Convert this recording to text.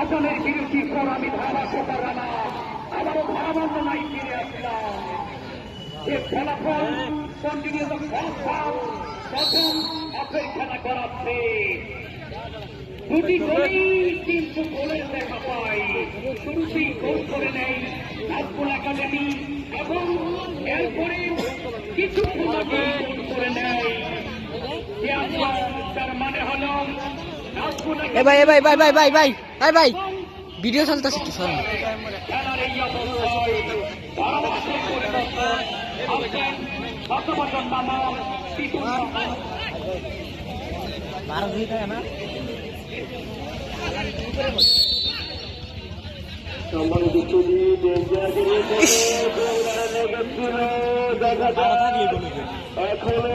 আসলের বিরতির পর আমি ধারা কোপার রানা আবারও ধারাবন্ধনায় ফিরে আসলাম। যে ফলাফল কন্টিনিউস প্রথম হাফের খেলা করাচ্ছে, দুটি গোলেই কিন্তু গোলের দেখা পাই। শুরুতেই গোল করে নেই নাজমুল একাডেমি এবং এরপরে কিছুক্ষণ আগে গোল করে নেয়। তার মানে হল ভাই ভিডিও চলতেছে কি শোন খেলার এই অবস্থায় ধারাভাষ্যের পরিবর্তন আসছেন বর্তমান মামা বিপুল সম্মানিত সুদীপ এখনো